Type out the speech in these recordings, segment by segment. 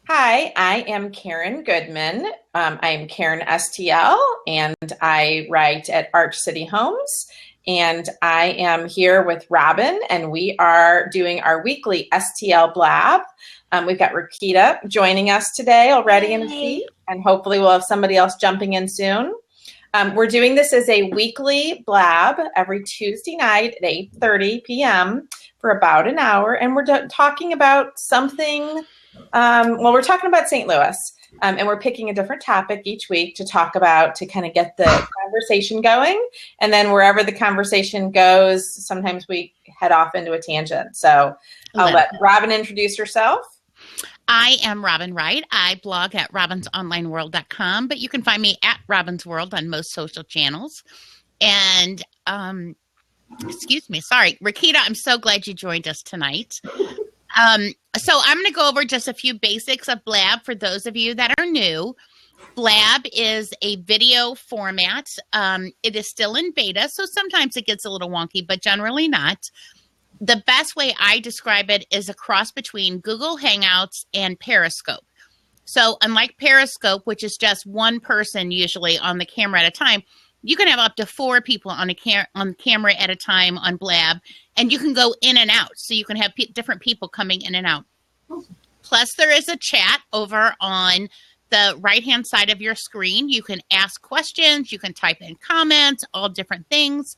Hi, I am Karen Goodman. I'm Karen STL, and I write at Arch City Homes. And I am here with Robin, and we are doing our weekly STL Blab. We've got Rakita joining us today already in the feed, and hopefully we'll have somebody else jumping in soon. We're doing this as a weekly Blab every Tuesday night at 8:30 p.m. for about an hour, and we're talking about something. We're talking about St. Louis, and we're picking a different topic each week to talk about to kind of get the conversation going. And then wherever the conversation goes, sometimes we head off into a tangent. So I'll let Robin introduce herself. I am Robin Wright. I blog at robinsonlineworld.com, but you can find me at Robin's World on most social channels. And, excuse me, sorry, Rakita, I'm so glad you joined us tonight. So I'm going to go over just a few basics of Blab for those of you that are new. Blab is a video format. It is still in beta, so sometimes it gets a little wonky, but generally not. The best way I describe it is a cross between Google Hangouts and Periscope. So unlike Periscope, which is just one person usually on the camera at a time, you can have up to 4 people on camera at a time on Blab, and you can go in and out. So you can have different people coming in and out. Plus, there is a chat over on the right-hand side of your screen. You can ask questions. You can type in comments, all different things.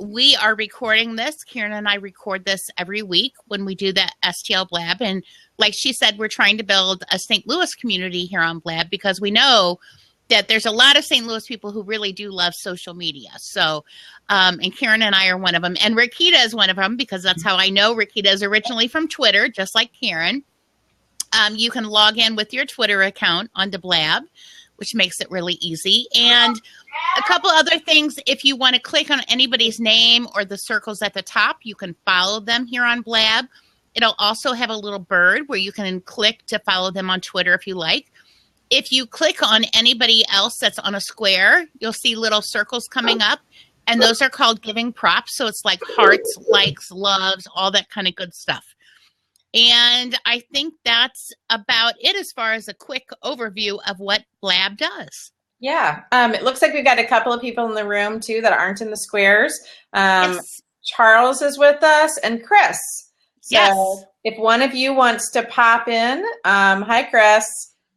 We are recording this. Karen and I record this every week when we do the STL Blab. And like she said, we're trying to build a St. Louis community here on Blab because we know that there's a lot of St. Louis people who really do love social media. So, and Karen and I are one of them. And Rakita is one of them because that's how I know Rakita is originally from Twitter, just like Karen. You can log in with your Twitter account onto Blab, which makes it really easy. And a couple other things, if you want to click on anybody's name or the circles at the top, you can follow them here on Blab. It'll also have a little bird where you can click to follow them on Twitter if you like. If you click on anybody else that's on a square, you'll see little circles coming up, and those are called giving props. So it's like hearts, likes, loves, all that kind of good stuff. And I think that's about it as far as a quick overview of what Blab does. Yeah, it looks like we've got a couple of people in the room, too, that aren't in the squares. Yes. Charles is with us, and Chris. So yes. If one of you wants to pop in, hi, Chris.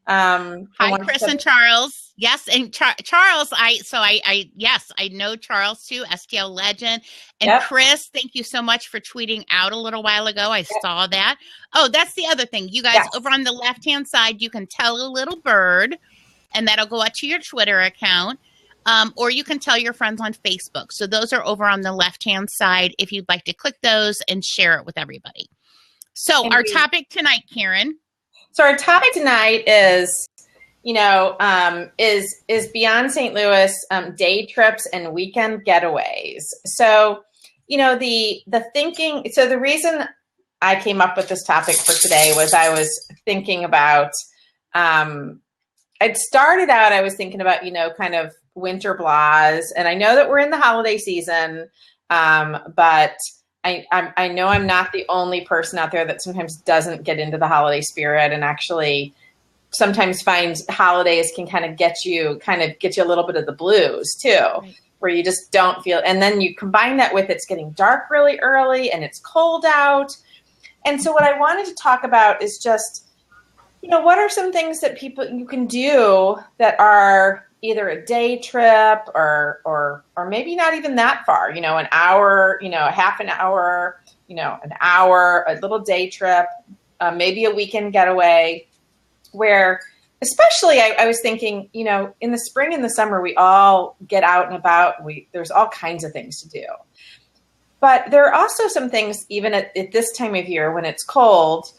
Hi, Chris and Charles. Yes, and Charles, I know Charles too, STL legend. And yep. Chris, thank you so much for tweeting out a little while ago. I saw that. Oh, that's the other thing. You guys, over on the left-hand side, you can tell a little bird, and that'll go out to your Twitter account. Or you can tell your friends on Facebook. So those are over on the left-hand side if you'd like to click those and share it with everybody. So our topic tonight, Karen. So our topic tonight is, is beyond St. Louis, day trips and weekend getaways. So, the thinking. So the reason I came up with this topic for today was I was thinking about. I'd started out. I was thinking about kind of winter blahs, and I know that we're in the holiday season, but. I know I'm not the only person out there that sometimes doesn't get into the holiday spirit and actually sometimes finds holidays can kind of get you a little bit of the blues too, right. Where you just don't feel, and then you combine that with it's getting dark really early and it's cold out. And so what I wanted to talk about is just, what are some things that you can do that are either a day trip or maybe not even that far, an hour, half an hour, an hour, a little day trip, maybe a weekend getaway where, especially I was thinking, in the spring and the summer, we all get out and about. There's all kinds of things to do, but there are also some things even at this time of year when it's cold,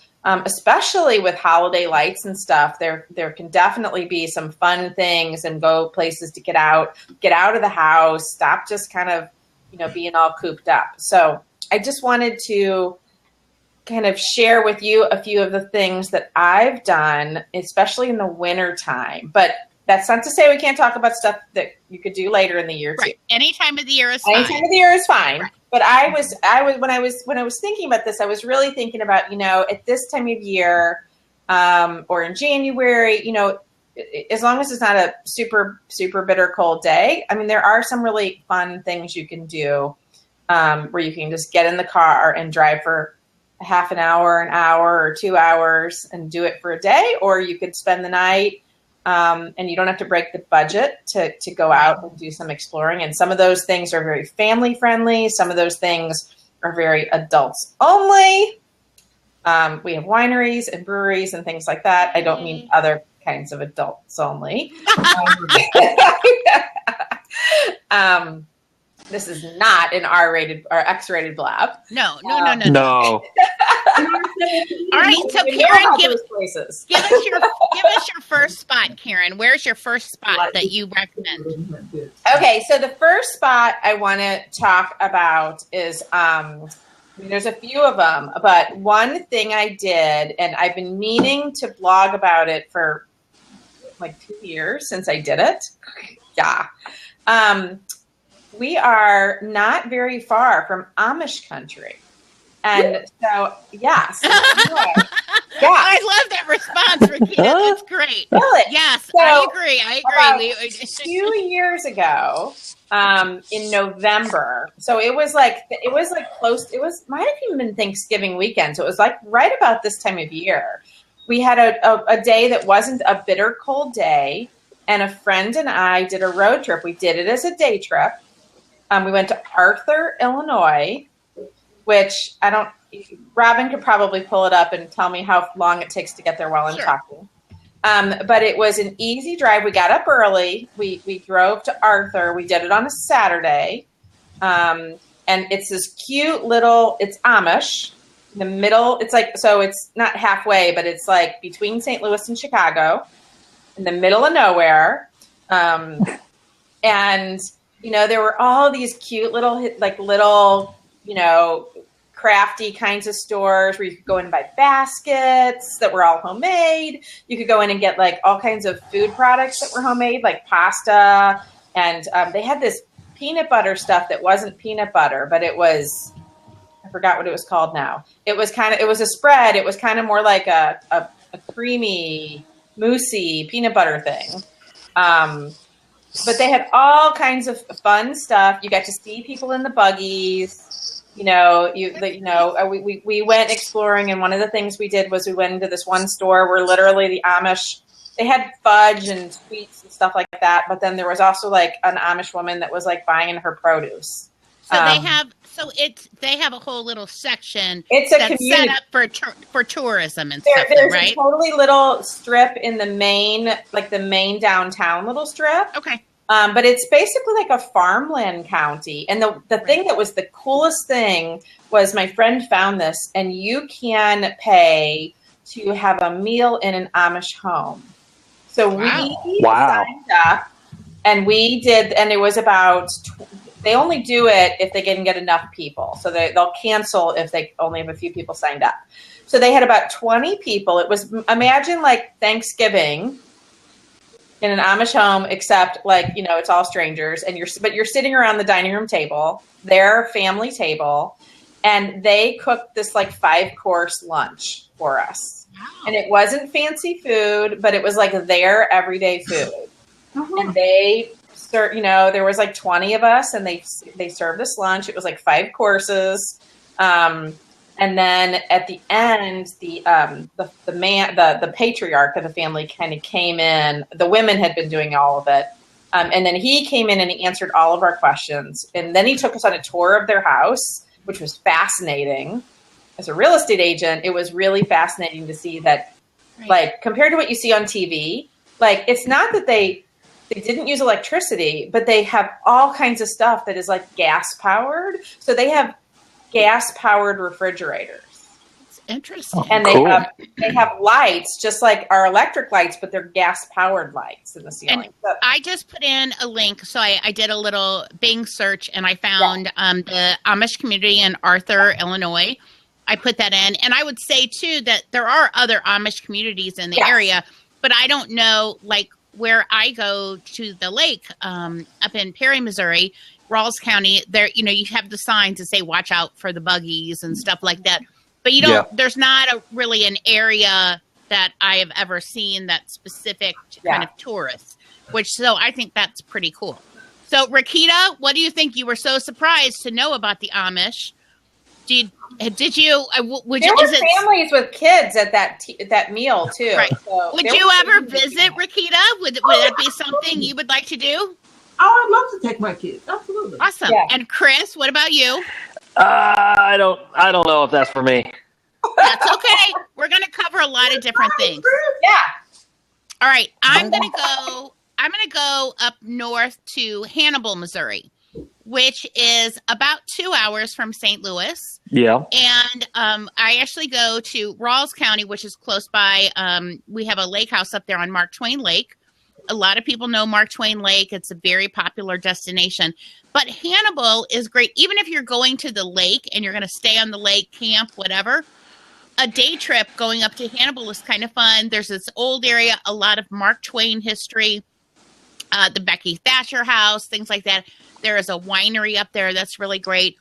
especially with holiday lights and stuff, there can definitely be some fun things and go places to get out of the house, stop just kind of, being all cooped up. So I just wanted to kind of share with you a few of the things that I've done, especially in the winter time. But that's not to say we can't talk about stuff that you could do later in the year too. Any time of the year is fine. Any time of the year is fine. Right. But I was when I was thinking about this, I was really thinking about, at this time of year, or in January, as long as it's not a super, super bitter cold day. I mean, there are some really fun things you can do where you can just get in the car and drive for a half an hour, or 2 hours and do it for a day, or you could spend the night and you don't have to break the budget to go out and do some exploring. And some of those things are very family friendly. Some of those things are very adults only. We have wineries and breweries and things like that. I don't mean other kinds of adults only. This is not an R-rated or X-rated Blab. No. No. All right, so Karen, give us your first spot, Karen. Where's your first spot that you recommend? Okay, so the first spot I want to talk about is there's a few of them, but one thing I did, and I've been meaning to blog about it for like 2 years since I did it. Yeah. We are not very far from Amish country. And so, yes. Yeah. I love that response, Regina. That's great. Really? Yes, So, I agree. About 2 years ago, in November. So it was like close. Might have even been Thanksgiving weekend. So it was like right about this time of year. We had a day that wasn't a bitter cold day, and a friend and I did a road trip. We did it as a day trip. We went to Arthur, Illinois, which Robin could probably pull it up and tell me how long it takes to get there while I'm talking. But it was an easy drive. We got up early. We drove to Arthur. We did it on a Saturday. And it's this cute it's Amish. In the middle, it's not halfway, but it's like between St. Louis and Chicago, in the middle of nowhere. And, there were all these cute little, crafty kinds of stores where you could go in and buy baskets that were all homemade. You could go in and get like all kinds of food products that were homemade, like pasta. And they had this peanut butter stuff that wasn't peanut butter, but it was, I forgot what it was called now. It was a spread. It was kind of more like a creamy, moussey peanut butter thing. But they had all kinds of fun stuff. You got to see people in the buggies. We went exploring, and one of the things we did was we went into this one store where literally the Amish, they had fudge and sweets and stuff like that. But then there was also like an Amish woman that was like buying her produce. So they have a whole little section that's set up for tourism and stuff, there's right? a totally little strip in the main downtown little strip. Okay. But it's basically like a farmland county. And the thing that was the coolest thing was my friend found this, and you can pay to have a meal in an Amish home. So we signed up, and we did, and it was about they only do it if they can get enough people. So they'll cancel if they only have a few people signed up. So they had about 20 people. It was, imagine like Thanksgiving in an Amish home, except it's all strangers, and you're sitting around the dining room table, their family table, and they cooked this like 5-course lunch for us. Wow. And it wasn't fancy food, but it was like their everyday food. And they there was like 20 of us, and they served us lunch. It was like 5 courses. And then at the end, the patriarch of the family kind of came in. The women had been doing all of it. And then he came in and he answered all of our questions. And then he took us on a tour of their house, which was fascinating. As a real estate agent, it was really fascinating to see that, like, compared to what you see on TV, like, it's not that they didn't use electricity, but they have all kinds of stuff that is like gas powered. So they have gas powered refrigerators. That's interesting. And they have lights just like our electric lights, but they're gas powered lights in the ceiling. And I just put in a link. So I did a little Bing search, and I found the Amish community in Arthur, Illinois. I put that in. And I would say too that there are other Amish communities in the area, but I don't know, like, where I go to the lake up in Perry, Missouri, Rawls County, there, you have the signs that say, watch out for the buggies and stuff like that. But you don't, there's not really an area that I have ever seen that's specific to kind of tourists, so I think that's pretty cool. So, Rakita, what do you think? You were so surprised to know about the Amish. Did you? Would there you? Were families with kids at that meal too. Right. So would you ever visit, Rakita? Would that be something you would like to do? Oh, I'd love to take my kids. Absolutely. Awesome. Yeah. And Chris, what about you? I don't know if that's for me. That's okay. We're going to cover a lot of different things. Yeah. All right. I'm going to go up north to Hannibal, Missouri, which is about 2 hours from St. Louis. Yeah. And I actually go to Rawls County, which is close by. We have a lake house up there on Mark Twain Lake. A lot of people know Mark Twain Lake. It's a very popular destination. But Hannibal is great. Even if you're going to the lake and you're going to stay on the lake, camp, whatever, a day trip going up to Hannibal is kind of fun. There's this old area, a lot of Mark Twain history, the Becky Thatcher house, things like that. There is a winery up there that's really great.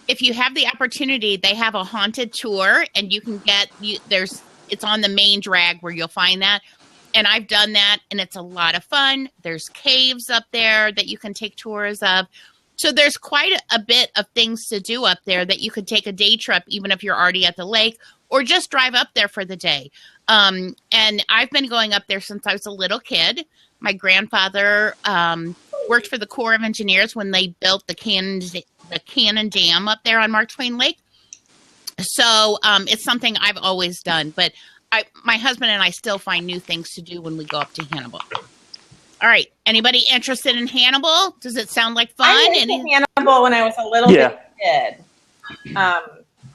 If you have the opportunity, they have a haunted tour, and you can it's on the main drag where you'll find that. And I've done that, and it's a lot of fun. There's caves up there that you can take tours of. So there's quite a bit of things to do up there that you could take a day trip, even if you're already at the lake, or just drive up there for the day. And I've been going up there since I was a little kid. My grandfather worked for the Corps of Engineers when they built the Cannon Dam up there on Mark Twain Lake. So it's something I've always done. But my husband and I still find new things to do when we go up to Hannibal. All right. Anybody interested in Hannibal? Does it sound like fun? I went to Hannibal when I was a little bit kid.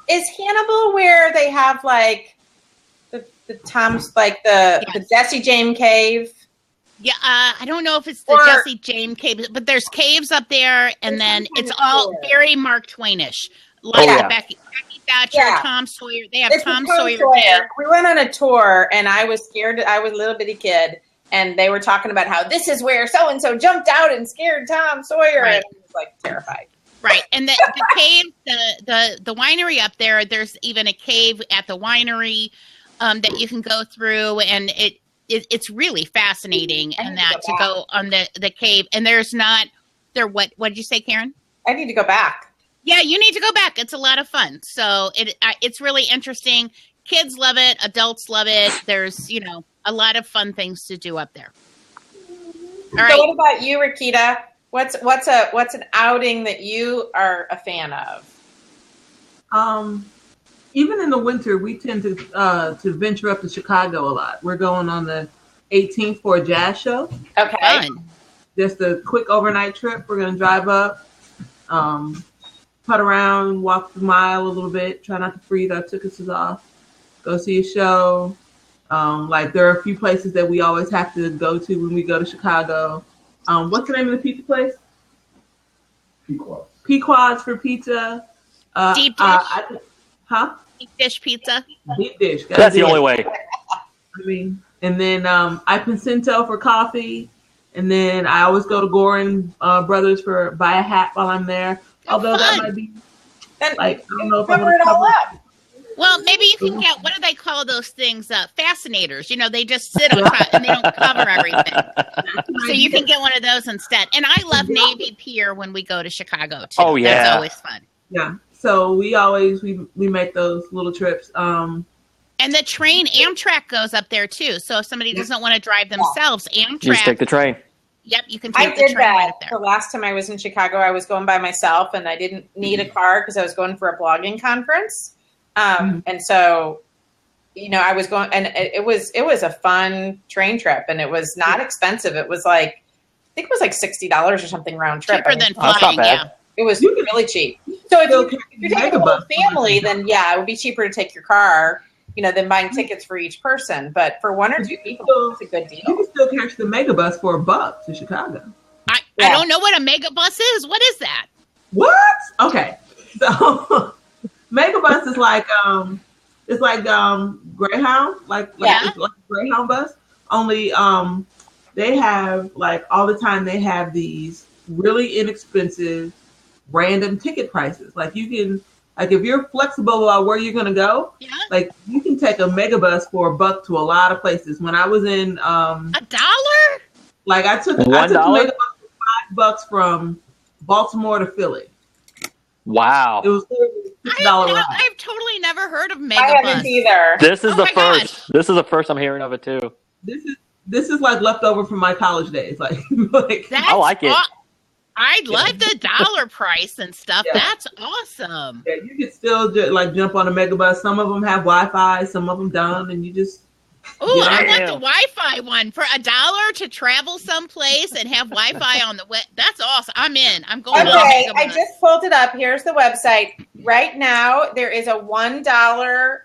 Is Hannibal where they have like the Tom's, like the Jesse James cave? Yeah, I don't know if it's the Jesse James cave, but there's caves up there, and then it's all very Mark Twainish. Like Becky Thatcher, Tom Sawyer. They have Tom Sawyer there. We went on a tour, and I was scared. I was a little bitty kid, and they were talking about how this is where so-and-so jumped out and scared Tom Sawyer, and I was like terrified. Right, and the cave, the winery up there, there's even a cave at the winery that you can go through, and it's really fascinating and that to go on the cave. And what did you say, Karen? I need to go back. Yeah, you need to go back. It's a lot of fun. So it's really interesting. Kids love it. Adults love it. There's, a lot of fun things to do up there. All right. So what about you, Rakita? What's an outing that you are a fan of? Even in the winter, we tend to venture up to Chicago a lot. We're going on the 18th for a jazz show. Okay. Fun. Just a quick overnight trip. We're going to drive up, putt around, walk the mile a little bit, try not to freeze our tickets off, go see a show. There are a few places that we always have to go to when we go to Chicago. What's the name of the pizza place? Pequod's for pizza. Deep dish. Deep dish pizza. Deep dish. That's the only way. And then I Pincinto for coffee. And then I always go to Gorin Brothers for buy a hat while I'm there. Although that might be I don't know if I'm going to cover it up. Well, maybe you can get, what do they call those things? Fascinators. They just sit on top and they don't cover everything. So you can get one of those instead. And I love Navy Pier when we go to Chicago too. Oh yeah, that's always fun. Yeah. So we make those little trips. And the train, Amtrak goes up there too. So if somebody doesn't want to drive themselves, Amtrak. Just take the train. Yep, you can take the train right up there. The last time I was in Chicago, I was going by myself, and I didn't need a car because I was going for a blogging conference. And so, I was going, and it was a fun train trip, and it was not expensive. It was I think it was like $60 or something round trip. Cheaper than flying, yeah. It was really cheap. So if you're taking a whole family, then it would be cheaper to take your car, than buying tickets for each person. But for one or two people, it's a good deal. You can still catch the Megabus for $1 to Chicago. I don't know what a Megabus is. What is that? What? Okay. So Megabus is it's like Greyhound, it's like a Greyhound bus. Only they have all the time they have these really inexpensive random ticket prices. You can Like if you're flexible about where you're gonna go, Yeah. like you can take a megabus for $1 to a lot of places. When I was in $1? like I took the $1? megabus for $5 from Baltimore to Philly. Wow. It was literally a $6 ride. I've totally never heard of I haven't Megabus. either. This is Oh the my first. gosh. This is the first I'm hearing of it too. This is like leftover from my college days. Like That's I like it. I love the dollar price and stuff. Yeah. That's awesome. yeah, you can still like jump on a megabus. Some of them have Wi-Fi, some of them don't, and you just Oh, Yeah. I want the Wi-Fi one for $1 to travel someplace and have Wi-Fi on the web. That's awesome. I'm in. I'm going on Okay, Megabus. I just pulled it up. Here's the website. Right now, there is a $1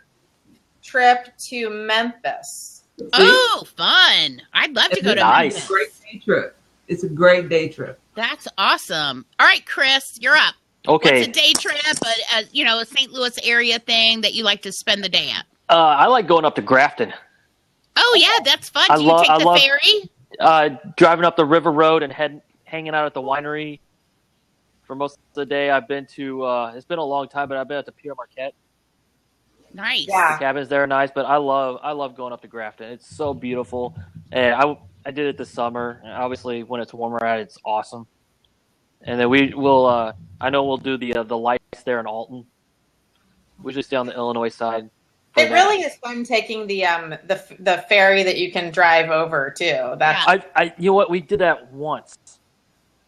trip to Memphis. Oh, fun. I'd love to go to Nice. It's Memphis. a great day trip. It's a great day trip. That's awesome. All right, Chris, you're up. Okay. What's a day trip, a St. Louis area thing that you like to spend the day at? I like going up to Grafton. Oh, yeah, that's fun. I Do you love- take I the love- ferry? Driving up the River Road and hanging out at the winery for most of the day. I've been to. It's been a long time, but I've been at the Pierre Marquette. Nice. Yeah. The cabins there are nice, but I love going up to Grafton. It's so beautiful, and I did it this summer. And obviously, when it's warmer out, it's awesome. And then we will. I know we'll do the lights there in Alton. We usually stay on the Illinois side. for It that. really is fun taking the ferry that you can drive over too. That's I you know what, we did that once.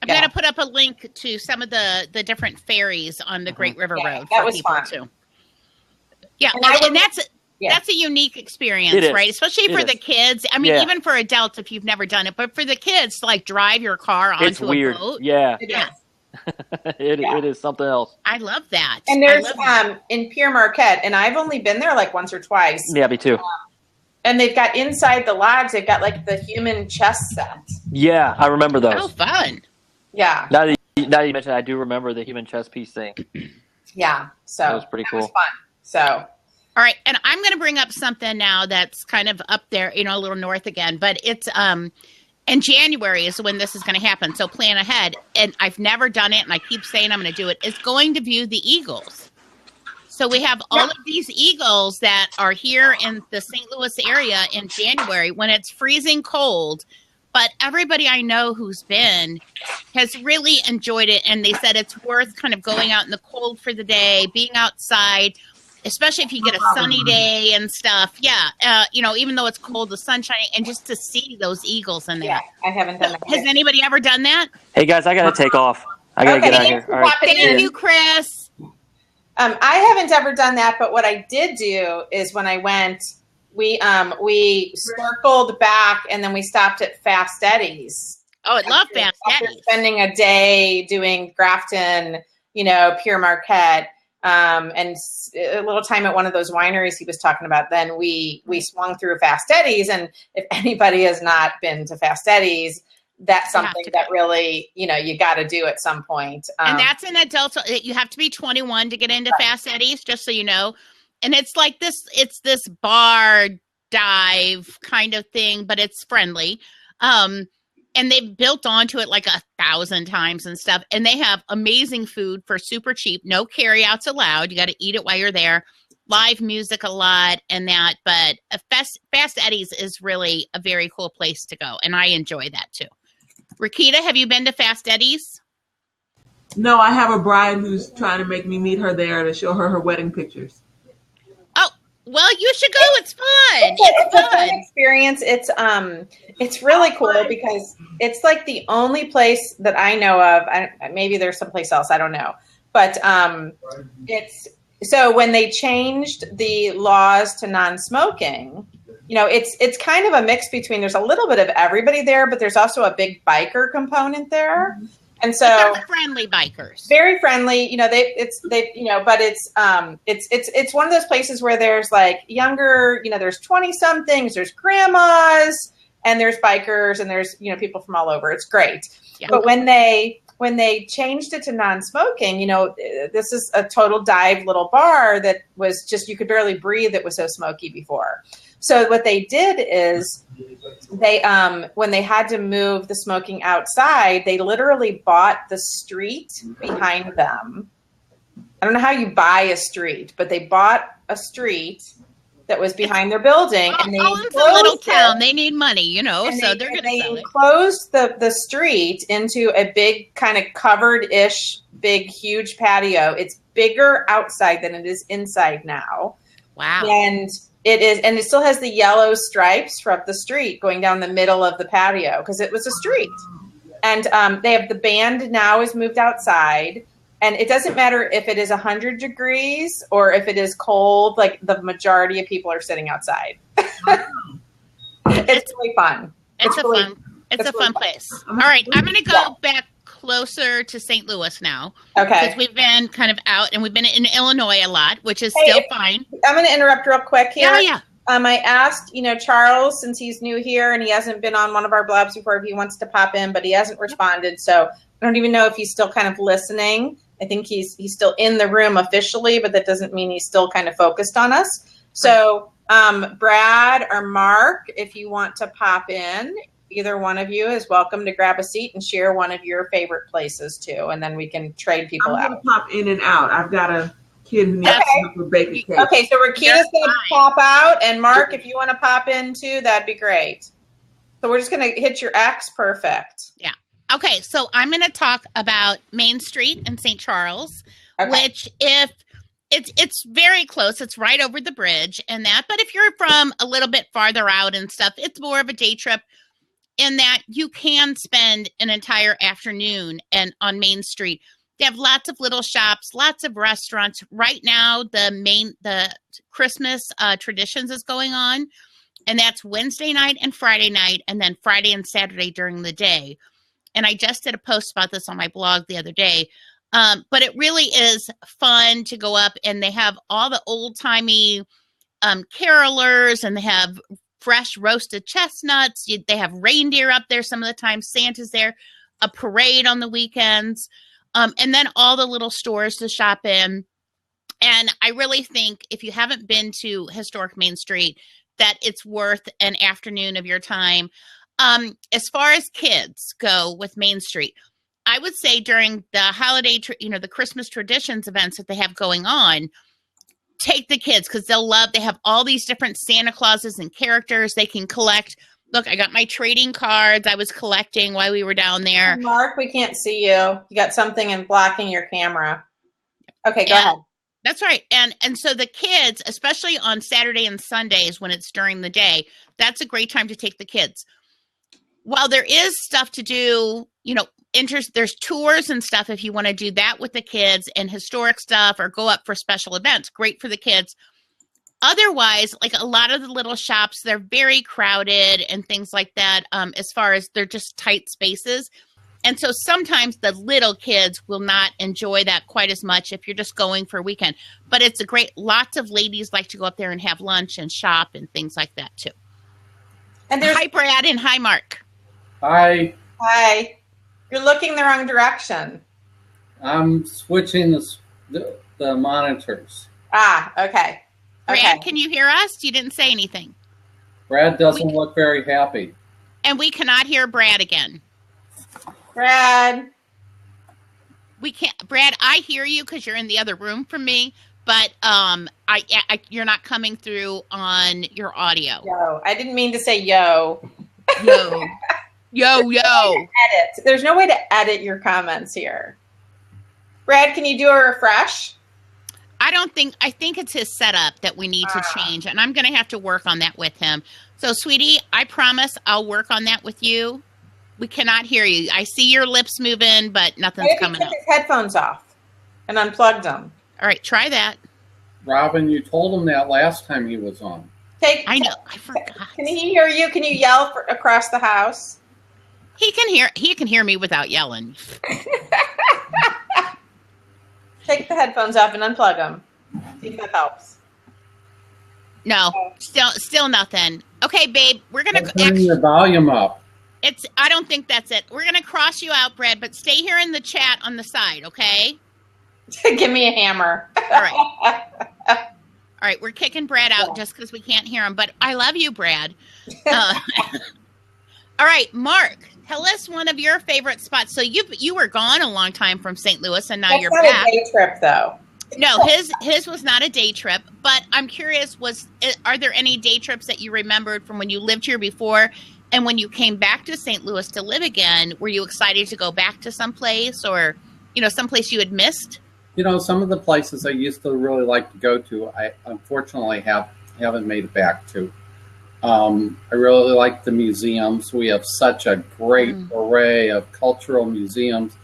I'm Yeah. going to put up a link to some of the different ferries on the Great River Yeah, Road that for was people fun. too. Yeah, And I and would- that's yeah. that's a unique experience, It is. right? Especially It for is. the kids. I mean, Yeah. even for adults if you've never done it, but for the kids to like drive your car onto It's weird. a boat. Yeah, It Yeah. is. it is something else. I love that. And I there's love that. in Pierre Marquette, and I've only been there like once or twice. Yeah, me too. And they've got inside the lodge, they've got like the human chess set. Yeah, I remember Oh, those. fun. Yeah, Now that you mention it, I do remember the human chess piece thing. yeah. So That was pretty was cool. fun. So All right, and I'm going to bring up something now that's kind of up there, a little north again, but it's in January is when this is going to happen. So plan ahead. And I've never done it, and I keep saying I'm going to do it. It's going to view the eagles. So we have all of these eagles that are here in the St. Louis area in January when it's freezing cold. But everybody I know who's been has really enjoyed it, and they said it's worth kind of going out in the cold for the day, being outside. Especially if you get a sunny day and stuff. Yeah. Even though it's cold, the sun's shining, and just to see those eagles in there. yeah, I haven't done that. Has anybody ever done that? Hey guys, I gotta take off. I gotta Okay, get out of thanks here. for All right. popping in. Thank you, Chris. I haven't ever done that, but what I did do is when I went, we circled back and then we stopped at Fast Eddie's. Oh, I love Fast After Eddie's. spending a day doing Grafton, Pierre Marquette, and a little time at one of those wineries he was talking about. Then we swung through Fast Eddie's, and if anybody has not been to Fast Eddie's, that's You have something to that really, you got to do at some point. And that's an adult. You have to be 21 to get into Fast Eddie's, just so you know. And it's like it's this bar dive kind of thing, but it's friendly. And they've built onto it like 1,000 times and stuff. And they have amazing food for super cheap. No carryouts allowed. You got to eat it while you're there. Live music a lot and that. But Fast Eddie's is really a very cool place to go. And I enjoy that too. Rakita, have you been to Fast Eddie's? No, I have a bride who's trying to make me meet her there to show her wedding pictures. Oh, well, you should go. It's fun. It's a fun experience. It's really cool because it's like the only place that I know of. Maybe there's someplace else, I don't know. But it's so when they changed the laws to non-smoking, it's kind of a mix between. There's a little bit of everybody there, but there's also a big biker component there, and so They're friendly bikers. very friendly. But it's one of those places where there's like younger, there's 20 somethings, there's grandmas, and there's bikers, and there's people from all over. It's great. Yeah. But when they changed it to non-smoking, this is a total dive little bar that was just, you could barely breathe. It was so smoky before. So what they did is they, when they had to move the smoking outside, they literally bought the street behind them I don't know how you buy a street, but they bought a street that was behind their building, and they Owens a little town. They need money, and so they're going to sell it. They enclosed the street into a big kind of covered-ish, big, huge patio. It's bigger outside than it is inside now. Wow. And it still has the yellow stripes from the street going down the middle of the patio because it was a street. And they have the band now is moved outside. And it doesn't matter if it is 100 degrees or if it is cold, like the majority of people are sitting outside. It's really fun. It's a fun place. All right, I'm going to go back closer to St. Louis now. Okay. Because we've been kind of out, and we've been in Illinois a lot, which is still fine. I'm going to interrupt real quick here. Yeah. I asked, Charles, since he's new here and he hasn't been on one of our blabs before, if he wants to pop in, but he hasn't responded. So I don't even know if he's still kind of listening. I think he's still in the room officially, but that doesn't mean he's still kind of focused on us. So Brad or Mark, if you want to pop in, either one of you is welcome to grab a seat and share one of your favorite places too, and then we can trade people out. I'm going to pop in and out. I've got a kid who needs to for baking cake. Okay, so Rakita's going to pop out, and Mark, if you want to pop in too, that'd be great. So we're just going to hit your X. Perfect. Yeah. Okay, so I'm going to talk about Main Street in St. Charles, which it's very close. It's right over the bridge and that. But if you're from a little bit farther out and stuff, it's more of a day trip in that you can spend an entire afternoon on Main Street. They have lots of little shops, lots of restaurants. Right now, the Christmas traditions is going on, and that's Wednesday night and Friday night, and then Friday and Saturday during the day. And I just did a post about this on my blog the other day. But it really is fun to go up, and they have all the old-timey carolers, and they have fresh roasted chestnuts. They have reindeer up there some of the time. Santa's there. A parade on the weekends. And then all the little stores to shop in. And I really think if you haven't been to historic Main Street, that it's worth an afternoon of your time. As far as kids go with Main Street, I would say during the holiday, the Christmas traditions events that they have going on, take the kids because they have all these different Santa Clauses and characters they can collect. Look, I got my trading cards I was collecting while we were down there. Mark, we can't see you. You got something in blocking your camera. Okay, go ahead. That's right. And so the kids, especially on Saturday and Sundays when it's during the day, that's a great time to take the kids. While there is stuff to do, there's tours and stuff if you want to do that with the kids and historic stuff or go up for special events. Great for the kids. Otherwise, like a lot of the little shops, they're very crowded and things like that as far as they're just tight spaces. And so sometimes the little kids will not enjoy that quite as much if you're just going for a weekend. But it's lots of ladies like to go up there and have lunch and shop and things like that too. And hi, Brad, and hi, Mark. Hi. Hi. You're looking the wrong direction. I'm switching the monitors. Okay. Brad, can you hear us? You didn't say anything. Brad doesn't look very happy. And we cannot hear Brad again. Brad. We can't. Brad, I hear you because you're in the other room from me, but you're not coming through on your audio. Yo, I didn't mean to say yo. Yo. Edit. There's no way to edit your comments here. Brad, can you do a refresh? I think it's his setup that we need to change, and I'm going to have to work on that with him. So, sweetie, I promise I'll work on that with you. We cannot hear you. I see your lips moving, but nothing's coming up. Took his headphones off and unplugged them. All right, try that. Robin, you told him that last time he was on. I know. I forgot. Can he hear you? Can you yell across the house? He can hear me without yelling. Take the headphones off and unplug them. See if that helps. No, still nothing. Okay, babe, we're gonna turn your volume up. I don't think that's it. We're gonna cross you out, Brad, but stay here in the chat on the side, okay? Give me a hammer. All right. All right, we're kicking Brad out just because we can't hear him, but I love you, Brad. All right, Mark, tell us one of your favorite spots. So you were gone a long time from St. Louis, and now you're back. That's not a day trip, though. No, his was not a day trip, but I'm curious, are there any day trips that you remembered from when you lived here before, and when you came back to St. Louis to live again, were you excited to go back to someplace, or someplace you had missed? Some of the places I used to really like to go to, I unfortunately haven't made it back to. I really like the museums. We have such a great array of cultural museums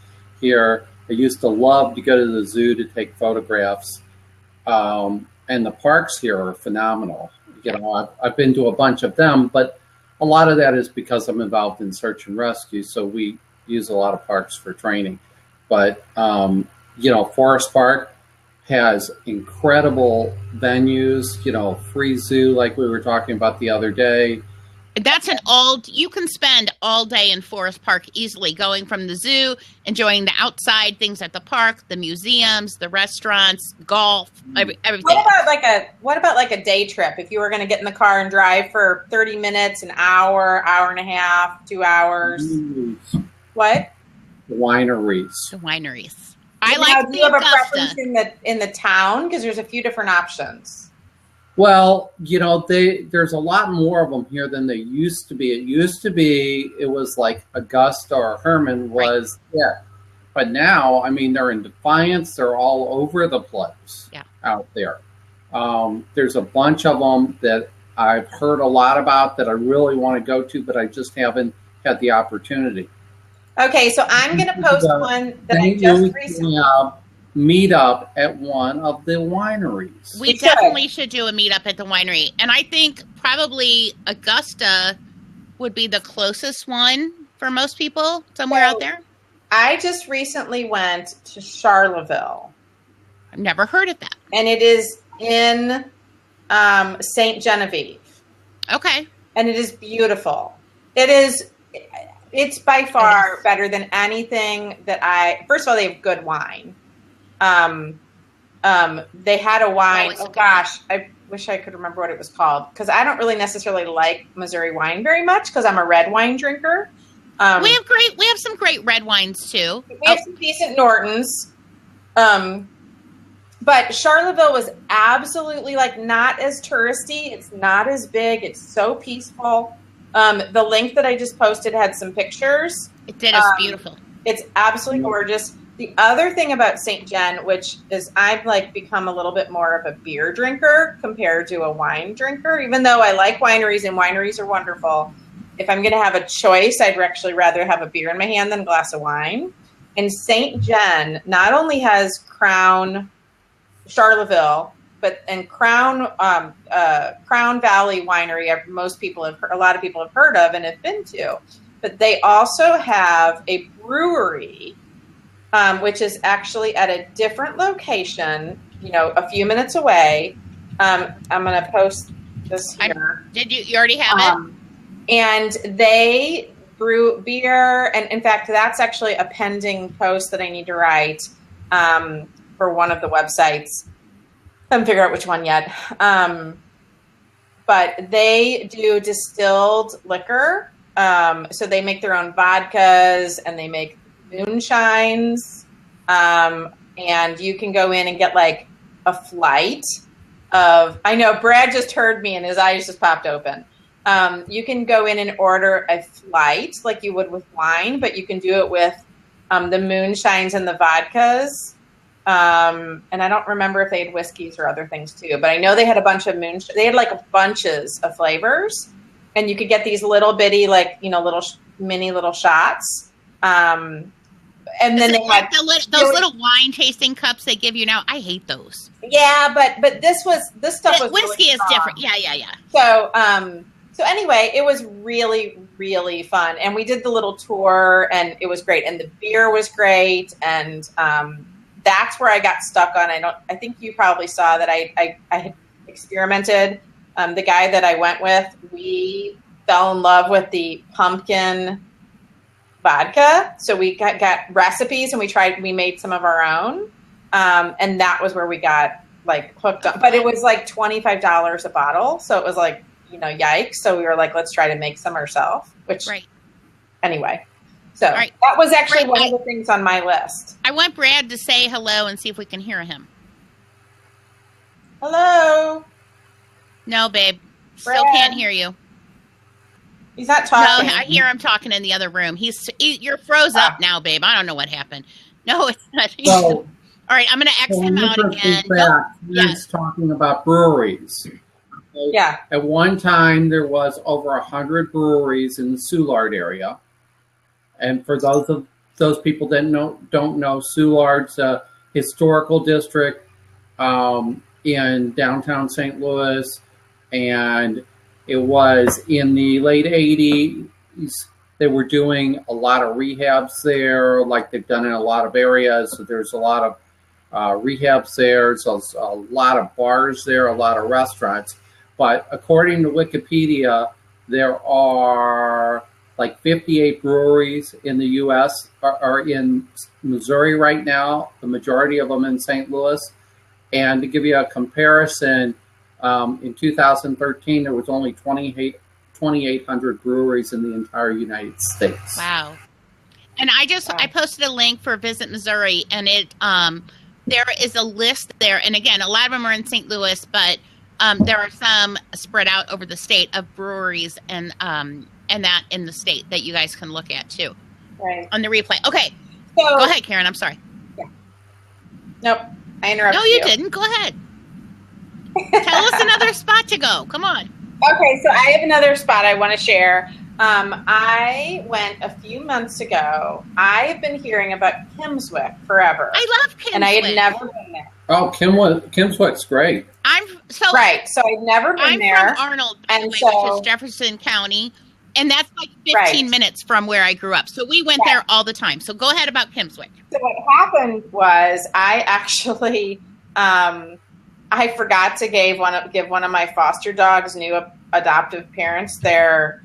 here. I used to love to go to the zoo to take photographs. And the parks here are phenomenal. I've been to a bunch of them, but a lot of that is because I'm involved in search and rescue, so we use a lot of parks for training. But, Forest Park has incredible venues, free zoo like we were talking about the other day. That's you can spend all day in Forest Park easily, going from the zoo, enjoying the outside things at the park, the museums, the restaurants, golf, everything. What about like a day trip? If you were going to get in the car and drive for 30 minutes, an hour, hour and a half, 2 hours. What? The wineries. The wineries. Do you have a preference in the town? Because there's a few different options. Well, there's a lot more of them here than there used to be. It was like Augusta or Herman was, yeah. But now, they're in Defiance. They're all over the place out there. There's a bunch of them that I've heard a lot about that I really want to go to, but I just haven't had the opportunity. Okay, so I'm going to post one that I just recently... meet up at one of the wineries. We definitely should do a meetup at the winery. And I think probably Augusta would be the closest one for most people, somewhere out there. I just recently went to Charleville. I've never heard of that. And it is in St. Genevieve. Okay. And it is beautiful. It's by far better than anything first of all, they have good wine. They had a wine. Oh gosh, I wish I could remember what it was called, because I don't really necessarily like Missouri wine very much because I'm a red wine drinker. We have some great red wines too. We have some decent Nortons. But Charleville was absolutely not as touristy. It's not as big. It's so peaceful. The link that I just posted had some pictures. It did. It's beautiful. It's absolutely gorgeous. The other thing about St. Gen, which is I've become a little bit more of a beer drinker compared to a wine drinker, even though I like wineries and wineries are wonderful. If I'm going to have a choice, I'd actually rather have a beer in my hand than a glass of wine. And St. Gen not only has Crown Charleville, and Crown Valley Winery, a lot of people have heard of and have been to, but they also have a brewery, which is actually at a different location, a few minutes away. I'm going to post this here. You already have it? And they brew beer. And in fact, that's actually a pending post that I need to write for one of the websites. I haven't figured out which one yet. But they do distilled liquor. So they make their own vodkas and they make moonshines. And you can go in and get a flight of, I know Brad just heard me and his eyes just popped open. You can go in and order a flight like you would with wine, but you can do it with the moonshines and the vodkas. And I don't remember if they had whiskeys or other things too, but I know they had a bunch of they had bunches of flavors, and you could get these little bitty, little mini little shots. And then they had those little wine tasting cups they give you now. I hate those. Yeah, but this stuff was whiskey really is different. Yeah. So anyway, it was really, really fun, and we did the little tour, and it was great, and the beer was great, and that's where I got stuck on. I think you probably saw that I had experimented. The guy that I went with, we fell in love with the pumpkin vodka. So we got recipes and we made some of our own. And that was where we got hooked up, but it was $25 a bottle. So it was yikes. So we were let's try to make some ourselves, anyway. So that was actually one of the things on my list. I want Brad to say hello and see if we can hear him. Hello? No, babe. Still Brad? can't hear you. He's not No, talking. I hear him talking in the other room. You're froze up now, babe. I don't know what happened. No, it's not. So, All right, I'm going to X him out again. He's talking about breweries. So Yeah. At one time, there was over 100 breweries in the Soulard area. And for those people that don't know, Soulard's a historical district in downtown St. Louis, and it was in the late 80s. They were doing a lot of rehabs there, like they've done in a lot of areas. So there's a lot of rehabs there. So a lot of bars there, a lot of restaurants. But according to Wikipedia, there are like 58 breweries in the U.S. are in Missouri right now, the majority of them in St. Louis. And to give you a comparison, in 2013, there was only 2,800 breweries in the entire United States. Wow. And I posted a link for Visit Missouri, and there is a list there. And again, a lot of them are in St. Louis, but there are some spread out over the state of breweries and that in the state that you guys can look at too. Right. On the replay. Okay. So, go ahead, Karen. I'm sorry. Yeah. Nope. I interrupted you. No, you didn't. Go ahead. Tell us another spot to go. Come on. Okay, so I have another spot I want to share. I went a few months ago. I have been hearing about Kimmswick forever. I love Kimmswick. And I had never been there. Oh, Kimmswick's great. So I've never been there. I'm from Arnold, by the way, which is Jefferson County, and that's like 15 minutes from where I grew up. So we went there all the time. So go ahead about Kimmswick. So what happened was I actually I forgot to give one of my foster dogs' new adoptive parents their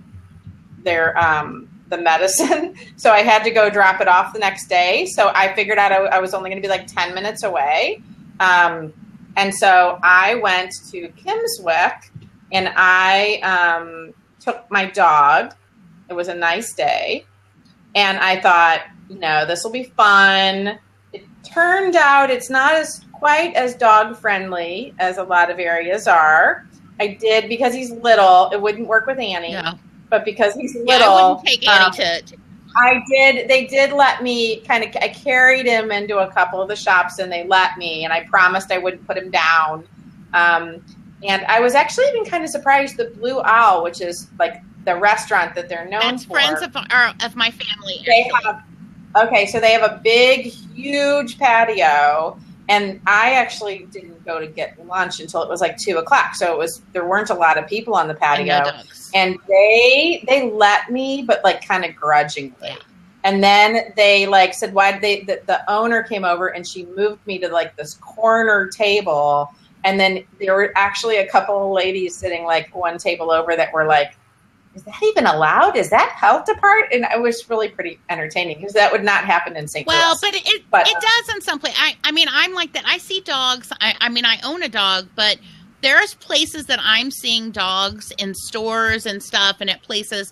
the medicine. So I had to go drop it off the next day. So I figured out I was only going to be like 10 minutes away. And so I went to Kimmswick and I took my dog. It was a nice day. And I thought, this will be fun. It turned out it's not quite as dog friendly as a lot of areas are. I did, because he's little, it wouldn't work with Annie. Yeah. But because he's little, I wouldn't take Annie to. I did. They did let me I carried him into a couple of the shops, and they let me, and I promised I wouldn't put him down. And I was actually even kind of surprised. The Blue Owl, which is like the restaurant that they're known for. That's friends of my family. So they have a big, huge patio. And I actually didn't go to get lunch until it was like 2:00. So there weren't a lot of people on the patio. And they let me, but like kind of grudgingly. Yeah. And then they like said, why did the owner came over and she moved me to like this corner table. And then there were actually a couple of ladies sitting like one table over that were like, is that even allowed? Is that health department? And it was really pretty entertaining because that would not happen in St. Louis. Well, but it does in some place. I mean, I'm like that. I see dogs. I own a dog, but there's places that I'm seeing dogs in stores and stuff and at places.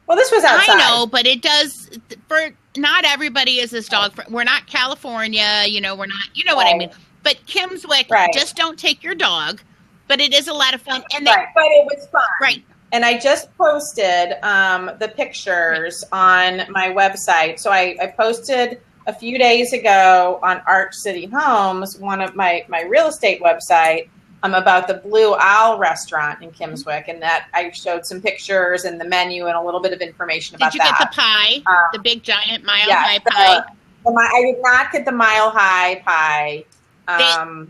Well, this was outside. I know, but it does for not everybody is this dog. We're not California, we're not, what I mean. But Kimmswick, just don't take your dog, but it is a lot of fun. And but it was fun. Right. And I just posted the pictures on my website. So I posted a few days ago on Arch City Homes, one of my real estate website, about the Blue Owl restaurant in Kimmswick. And that I showed some pictures and the menu and a little bit of information about that. Did you get the pie? The big giant mile-high pie? I did not get the mile-high pie,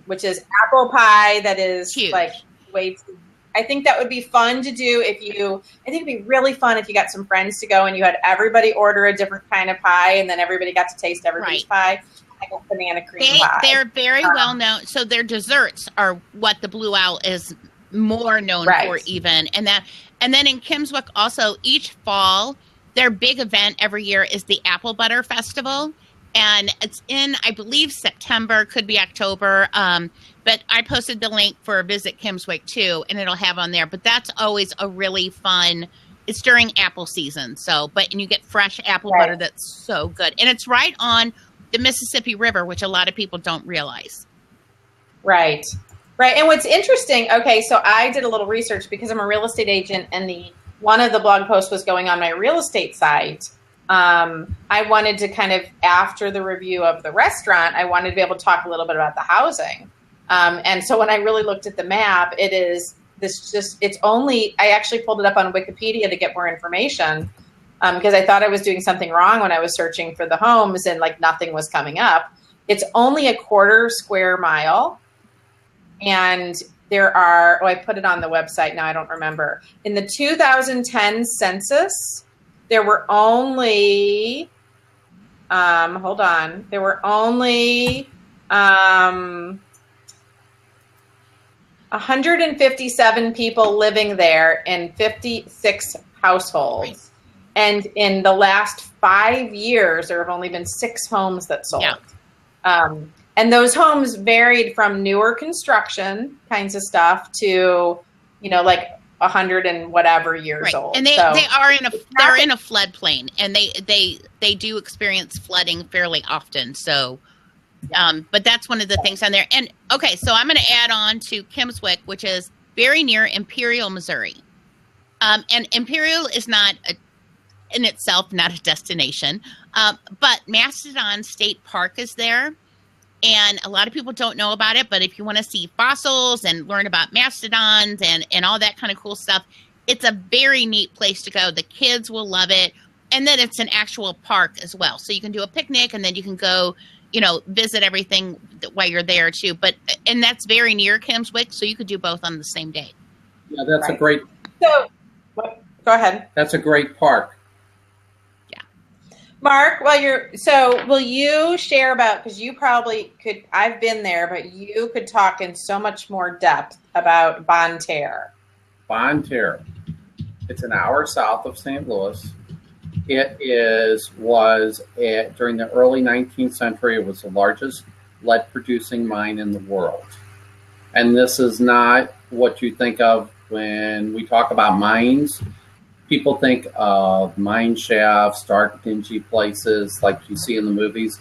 which is apple pie that is huge. Like way too. I think that would be fun to do I think it'd be really fun if you got some friends to go and you had everybody order a different kind of pie and then everybody got to taste everybody's pie. I got banana cream pie. They're very well known. So their desserts are what the Blue Owl is more known for even. And then in Kimmswick also, each fall, their big event every year is the Apple Butter Festival. And it's in, I believe, September, could be October. But I posted the link for Visit Kimmswick too, and it'll have on there. But that's always a really fun. It's during apple season, and you get fresh apple butter that's so good, and it's right on the Mississippi River, which a lot of people don't realize. Right. Right. And what's interesting, okay, so I did a little research because I'm a real estate agent, and one of the blog posts was going on my real estate site. I wanted to kind of, after the review of the restaurant, I wanted to be able to talk a little bit about the housing. And so when I really looked at the map, I actually pulled it up on Wikipedia to get more information, because I thought I was doing something wrong when I was searching for the homes and like nothing was coming up. It's only a 1/4 square mile. And there are, I put it on the website now, I don't remember. In the 2010 census, there were only, there were only 157 people living there in 56 households. And in the last 5 years, there have only been 6 homes that sold. Yeah. And those homes varied from newer construction kinds of stuff to, like 100 and whatever years old. And they're in a floodplain, and they do experience flooding fairly often. So, but that's one of the things on there. And okay, so I'm going to add on to Kimmswick, which is very near Imperial, Missouri. And Imperial is in itself not a destination, but Mastodon State Park is there. And a lot of people don't know about it, but if you want to see fossils and learn about mastodons and all that kind of cool stuff, it's a very neat place to go. The kids will love it. And then it's an actual park as well. So you can do a picnic, and then you can go, visit everything while you're there too. And that's very near Kimmswick, so you could do both on the same day. Yeah, that's a great. So, go ahead. That's a great park. Mark, will you share about, because you probably could, I've been there, but you could talk in so much more depth about Bonne Terre. Bonne Terre. It's an hour south of St. Louis. It was during the early 19th century, it was the largest lead producing mine in the world. And this is not what you think of when we talk about mines. People think of mine shafts, dark, dingy places like you see in the movies.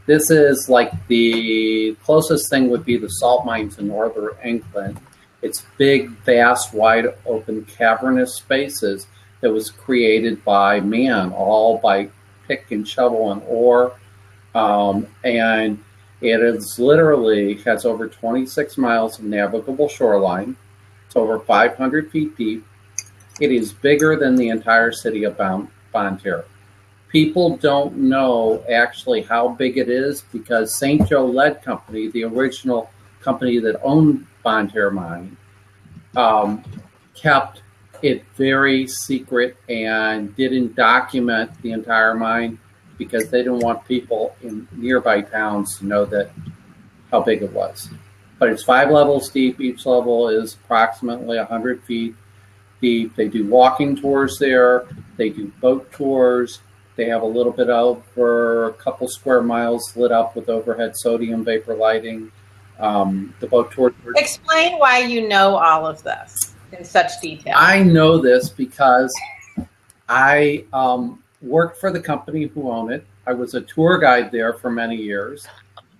This is like the closest thing would be the salt mines in northern England. It's big, vast, wide open, cavernous spaces that was created by man, all by pick and shovel and ore. And it is literally has over 26 miles of navigable shoreline. It's over 500 feet deep. It is bigger than the entire city of Bonne Terre. People don't know actually how big it is because St. Joe Lead Company, the original company that owned Bonne Terre Mine, kept it very secret and didn't document the entire mine because they didn't want people in nearby towns to know how big it was. But it's 5 levels deep. Each level is approximately 100 feet deep. They do walking tours there. They do boat tours. They have a little bit over a couple square miles lit up with overhead sodium vapor lighting. The boat tour. Explain why you know all of this in such detail. I know this because I worked for the company who owned it. I was a tour guide there for many years,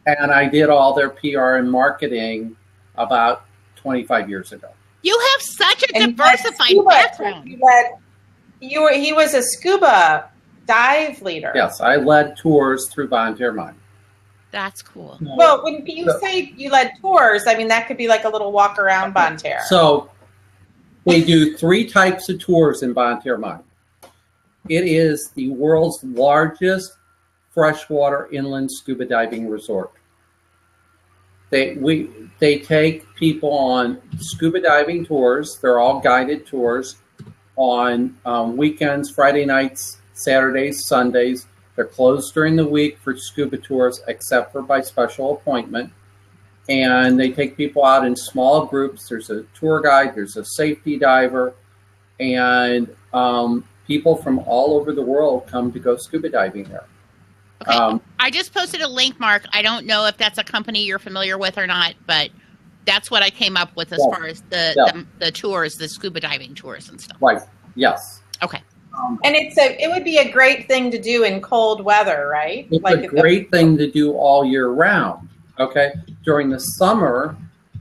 and I did all their PR and marketing about 25 years ago. You have such a diversified background. He was a scuba dive leader. Yes, I led tours through Bonne Terre Mine. That's cool. Well, when you say you led tours, I mean, that could be like a little walk around Bonne Terre. So they do 3 types of tours in Bonne Terre Mine. It is the world's largest freshwater inland scuba diving resort. They take people on scuba diving tours. They're all guided tours on weekends, Friday nights, Saturdays, Sundays. They're closed during the week for scuba tours, except for by special appointment. And they take people out in small groups. There's a tour guide, there's a safety diver, and people from all over the world come to go scuba diving there. Okay. I just posted a link, Mark. I don't know if that's a company you're familiar with or not, but that's what I came up with as far as the tours, the scuba diving tours and stuff. Right. Yes. Okay. And it would be a great thing to do in cold weather, right? It's a great thing to do all year round. Okay. During the summer,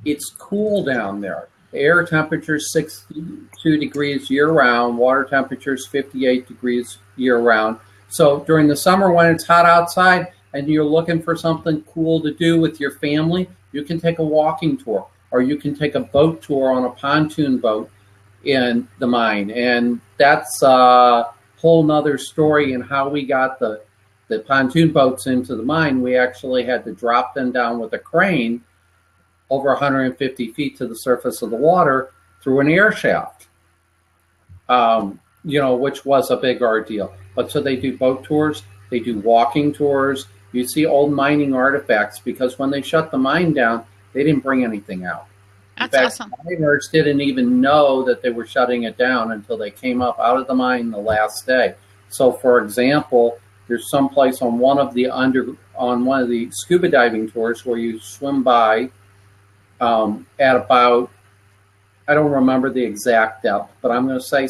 it's cool down there. The air temperature is 62 degrees year-round. Water temperature is 58 degrees year-round. So during the summer when it's hot outside and you're looking for something cool to do with your family, you can take a walking tour, or you can take a boat tour on a pontoon boat in the mine. And that's a whole nother story in how we got the pontoon boats into the mine. We actually had to drop them down with a crane over 150 feet to the surface of the water through an air shaft, which was a big ordeal. But so they do boat tours, they do walking tours. You see old mining artifacts, because when they shut the mine down, they didn't bring anything out. That's in fact, awesome. Miners didn't even know that they were shutting it down until they came up out of the mine the last day. So, for example, there's some place on one of the scuba diving tours where you swim by at about, I don't remember the exact depth, but I'm going to say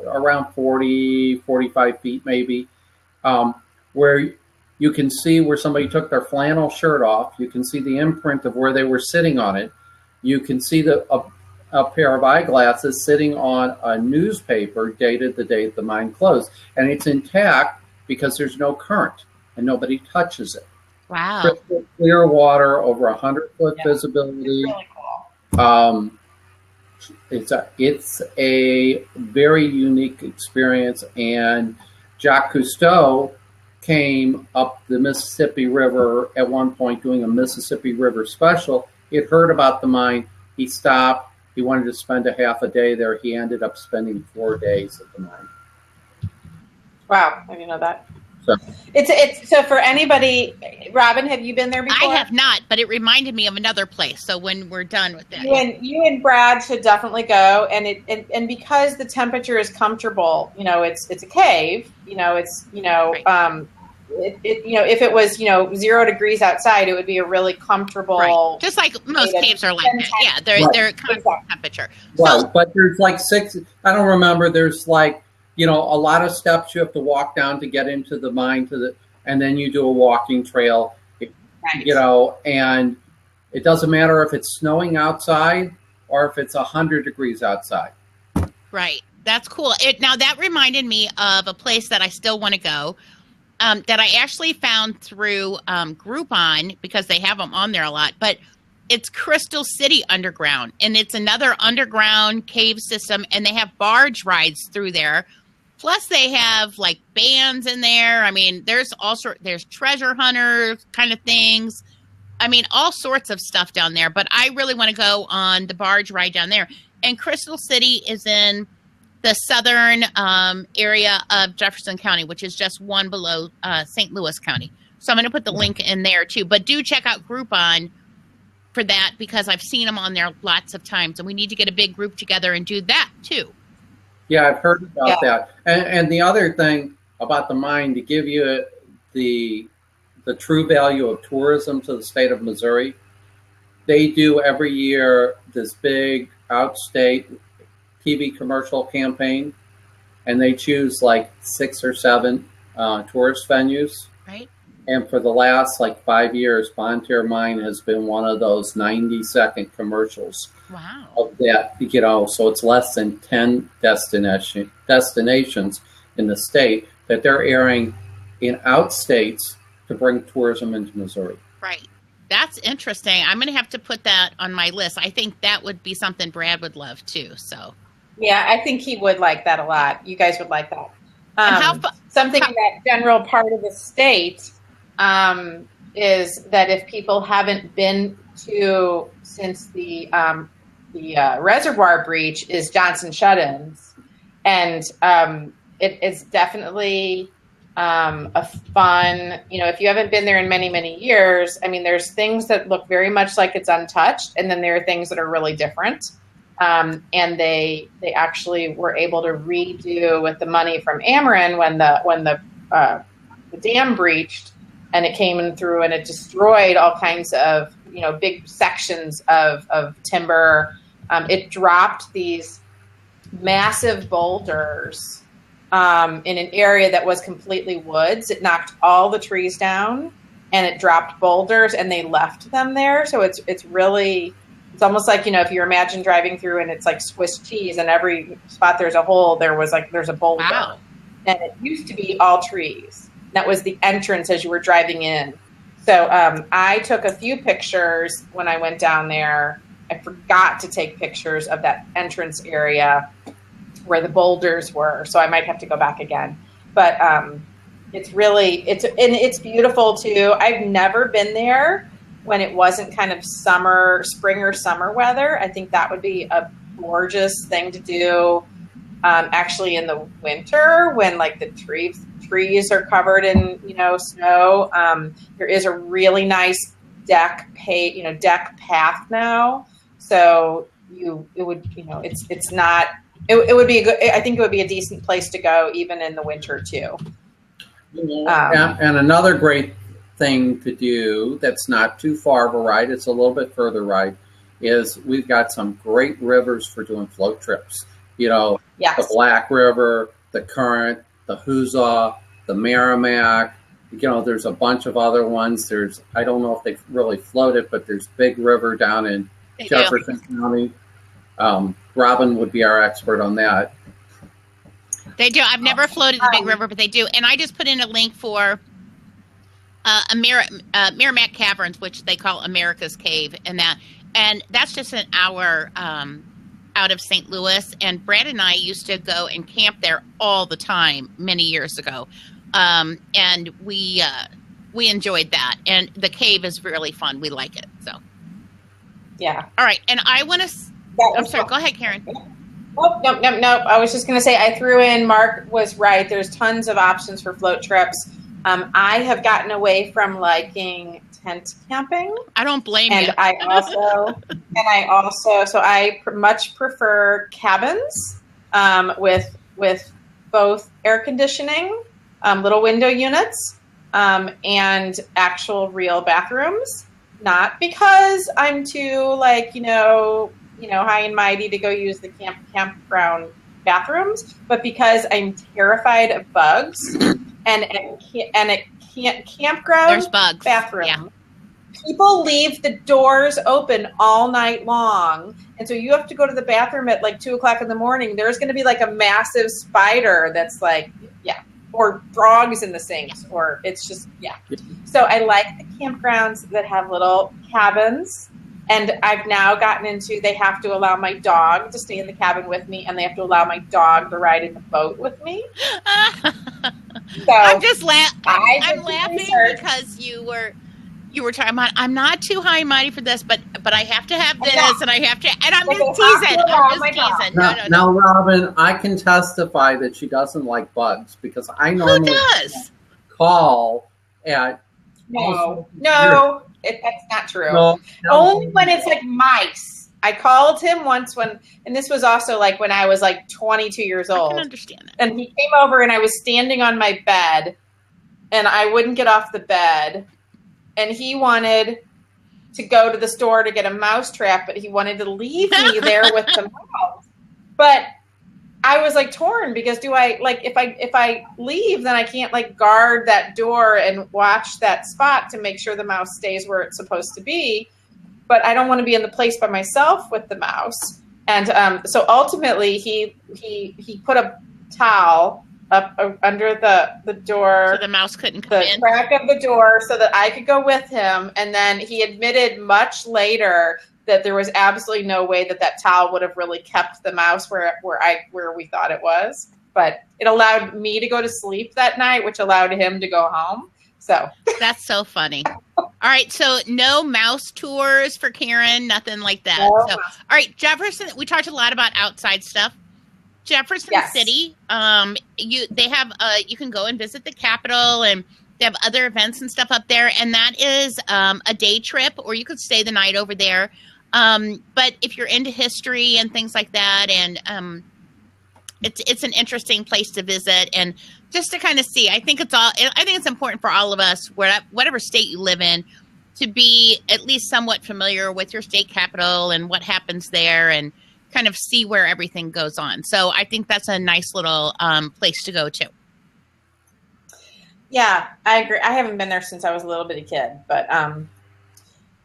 around 40, 45 feet maybe, where you can see where somebody took their flannel shirt off. You can see the imprint of where they were sitting on it. You can see a pair of eyeglasses sitting on a newspaper dated the date the mine closed. And it's intact because there's no current and nobody touches it. Wow. Crystal clear water, over 100-foot visibility. It's really cool. It's a very unique experience. And Jacques Cousteau came up the Mississippi River at one point doing a Mississippi River special. He had heard about the mine. He stopped. He wanted to spend a half a day there. He ended up spending 4 days at the mine. Wow, I didn't know that. So It's so for anybody. Robin, have you been there before? I have not, but it reminded me of another place. So when we're done with that, You and Brad should definitely go, and because the temperature is comfortable, it's a cave. Right. If it was 0 degrees outside, it would be a really comfortable. right. Just like most caves are like that. Yeah, they're constant temperature. Right, So but there's like 6, I don't remember, there's like, a lot of steps you have to walk down to get into the mine and then you do a walking trail, Right. And it doesn't matter if it's snowing outside or if it's 100 degrees outside. right, that's cool. Now that reminded me of a place that I still want to go. That I actually found through Groupon, because they have them on there a lot, but it's Crystal City Underground, and it's another underground cave system, and they have barge rides through there. Plus they have like bands in there. I mean, there's treasure hunter kind of things. I mean, all sorts of stuff down there, but I really want to go on the barge ride down there. And Crystal City is in the southern area of Jefferson County, which is just one below St. Louis County. So I'm going to put the link in there too. But do check out Groupon for that, because I've seen them on there lots of times, and we need to get a big group together and do that too. Yeah, I've heard about that. And the other thing about the mine, to give you the true value of tourism to the state of Missouri, they do every year this big outstate TV commercial campaign, and they choose like 6 or 7 tourist venues. Right. And for the last 5 years, Bontier Mine has been one of those 90-second commercials. Wow. Of that, so it's less than 10 destinations in the state that they're airing in outstates to bring tourism into Missouri. Right. That's interesting. I'm going to have to put that on my list. I think that would be something Brad would love too. So. Yeah, I think he would like that a lot. You guys would like that. Something in that general part of the state is that if people haven't been to since the reservoir breach, is Johnson Shut-ins, and it's definitely a fun. If you haven't been there in many, many years, I mean, there's things that look very much like it's untouched, and then there are things that are really different. And they actually were able to redo with the money from Ameren when the dam breached, and it came in through and it destroyed all kinds of big sections of timber. It dropped these massive boulders in an area that was completely woods. It knocked all the trees down, and it dropped boulders, and they left them there. So it's really It's almost like, if you imagine driving through and it's like Swiss cheese and every spot there's a hole, there's a boulder. Wow. And it used to be all trees. That was the entrance as you were driving in. So I took a few pictures when I went down there. I forgot to take pictures of that entrance area where the boulders were. So I might have to go back again. But it's beautiful too. I've never been there when it wasn't kind of spring or summer weather. I think that would be a gorgeous thing to do. Actually in the winter when like the trees are covered in, snow. There is a really nice deck path now. So it would be a good, I think it would be a decent place to go even in the winter too. And another great thing to do that's not too far of a ride, it's a little bit further ride, is we've got some great rivers for doing float trips. Yes. The Black River, the Current, the Huza, the Merrimack. There's a bunch of other ones. I don't know if they've really floated, but there's Big River down in Jefferson County. Robin would be our expert on that. They do. I've never floated the Big River, but they do. And I just put in a link for Merrimack Caverns, which they call America's Cave, and that's just an hour out of St. Louis. And Brad and I used to go and camp there all the time many years ago, and we enjoyed that. And the cave is really fun. We like it. So yeah. All right. And I want to. I'm sorry. Go ahead, Karen. Oh, no. I was just going to say, I threw in, Mark was right. There's tons of options for float trips. I have gotten away from liking tent camping. I don't blame you. And I much prefer cabins with both air conditioning, little window units, and actual real bathrooms. Not because I'm too high and mighty to go use the campground bathrooms, but because I'm terrified of bugs and campground there's bugs. Bathroom. Yeah. People leave the doors open all night long. And so you have to go to the bathroom at like 2:00 in the morning. There's going to be like a massive spider that's or frogs in the sinks, or it's just, So I like the campgrounds that have little cabins. And I've now gotten into, they have to allow my dog to stay in the cabin with me, and they have to allow my dog to ride in the boat with me. So I'm just I'm laughing because you were talking about, I'm not too high and mighty for this, but I have to have this, and I have to, and I'm just teasing. No. Now, Robin, I can testify that she doesn't like bugs because I normally call at. No. That's not true. No. Only when it's like mice. I called him once and this was also like when I was like 22 years old. I can understand that. And he came over and I was standing on my bed and I wouldn't get off the bed. And he wanted to go to the store to get a mouse trap, but he wanted to leave me there with the mouse. But I was like torn because if I leave, then I can't like guard that door and watch that spot to make sure the mouse stays where it's supposed to be. But I don't want to be in the place by myself with the mouse. And so ultimately he put a towel up under the door. So the mouse couldn't come in. The crack of the door so that I could go with him. And then he admitted much later that there was absolutely no way that towel would have really kept the mouse where we thought it was. But it allowed me to go to sleep that night, which allowed him to go home. So that's so funny. All right. So no mouse tours for Karen, nothing like that. No. So, all right, Jefferson, we talked a lot about outside stuff. Jefferson City, they have you can go and visit the Capitol, and they have other events and stuff up there, and that is a day trip, or you could stay the night over there. But if you're into history and things like that, and it's an interesting place to visit, and just to kind of see. I think it's important for all of us, whatever state you live in, to be at least somewhat familiar with your state capital and what happens there, and kind of see where everything goes on. So I think that's a nice little place to go to. Yeah, I agree. I haven't been there since I was a little bitty kid, but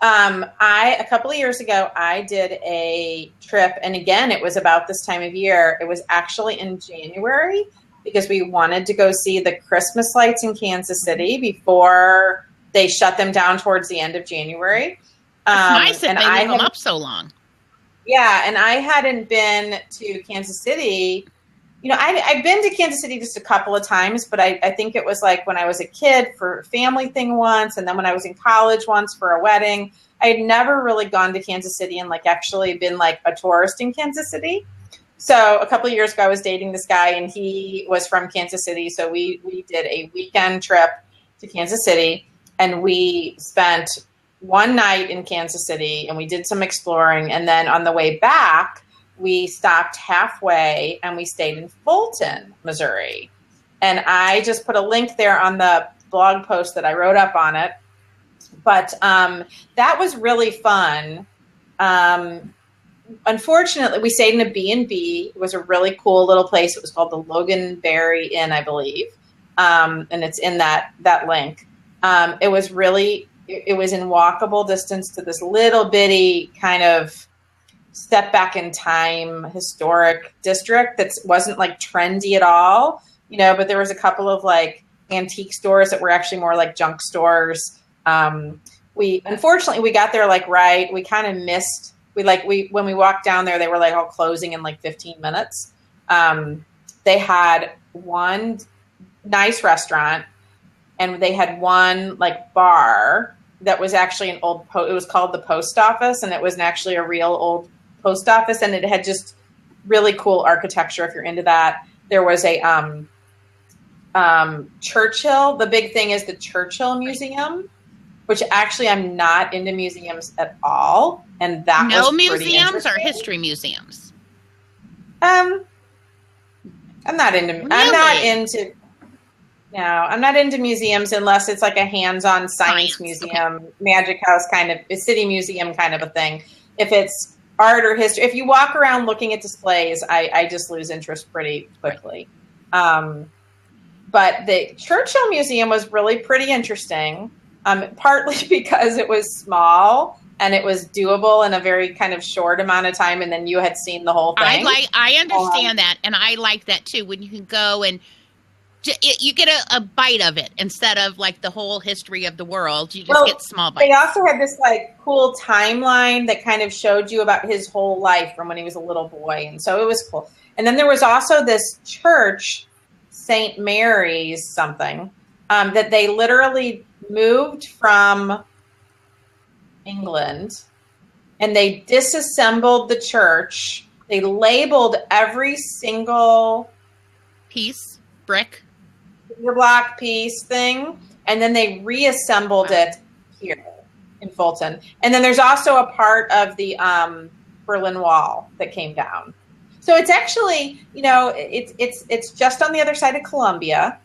A couple of years ago, I did a trip, and again, it was about this time of year. It was actually in January because we wanted to go see the Christmas lights in Kansas City before they shut them down towards the end of January. It's nice that they leave them up so long. Yeah, and I hadn't been to Kansas City. You know, I've been to Kansas City just a couple of times, but I think it was like when I was a kid for a family thing once, and then when I was in college once for a wedding. I had never really gone to Kansas City and like actually been like a tourist in Kansas City. So a couple of years ago, I was dating this guy, and he was from Kansas City. So we did a weekend trip to Kansas City, and we spent one night in Kansas City, and we did some exploring. And then on the way back, we stopped halfway and we stayed in Fulton, Missouri. And I just put a link there on the blog post that I wrote up on it. But that was really fun. Unfortunately, we stayed in a B&B. It was a really cool little place. It was called the Loganberry Inn, I believe. And it's in that link. It was in walkable distance to this little bitty kind of step back in time historic district that wasn't like trendy at all, you know, but there was a couple of like antique stores that were actually more like junk stores. Unfortunately we got there like right. We kind of missed, when we walked down there, they were like all closing in like 15 minutes. They had one nice restaurant, and they had one like bar that was actually an old, it was called the Post Office, and it was actually a real old post office, and it had just really cool architecture if you're into that. There was a Churchill. The big thing is the Churchill Museum, which actually I'm not into museums at all, and that was museums or history museums. I'm not into. Really? I'm not into museums unless it's like a hands-on science museum, okay. Magic house kind of, a city museum kind of a thing. If it's art or history, if you walk around looking at displays, I just lose interest pretty quickly. But the Churchill Museum was really pretty interesting, partly because it was small and it was doable in a very kind of short amount of time, and then you had seen the whole thing. I understand that, and I like that too, when you can go and you get a bite of it instead of like the whole history of the world. You just get small bites. They also had this like cool timeline that kind of showed you about his whole life from when he was a little boy. And so it was cool. And then there was also this church, St. Mary's something, that they literally moved from England, and they disassembled the church. They labeled every single piece, brick, block piece thing, and then they reassembled it here in Fulton. And then there's also a part of the Berlin Wall that came down. So it's actually, you know, it's just on the other side of Columbia.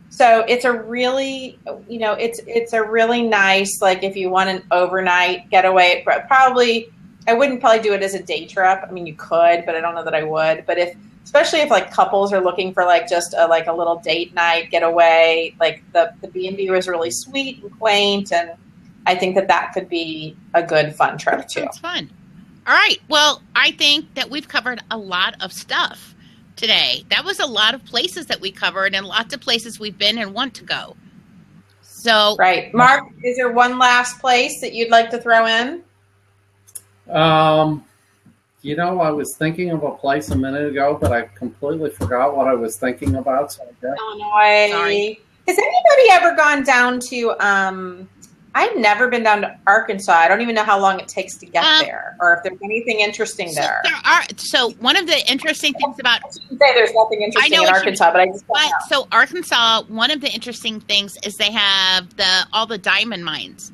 So it's a really, you know, it's a really nice, like if you want an overnight getaway, I wouldn't probably do it as a day trip. I mean, you could, but I don't know that I would. But especially if like couples are looking for like just a little date night getaway, like the B&B was really sweet and quaint, and I think that could be a good fun trip too. It's fun. All right. Well, I think that we've covered a lot of stuff today. That was a lot of places that we covered, and lots of places we've been and want to go. So right, Mark, is there one last place that you'd like to throw in? You know, I was thinking of a place a minute ago, but I completely forgot what I was thinking about. So Illinois. Sorry. Has anybody ever gone down to? I've never been down to Arkansas. I don't even know how long it takes to get there, or if there's anything interesting there. So one of the interesting things about, I shouldn't say there's nothing interesting in Arkansas, but I just don't know. So Arkansas, one of the interesting things is they have all the diamond mines.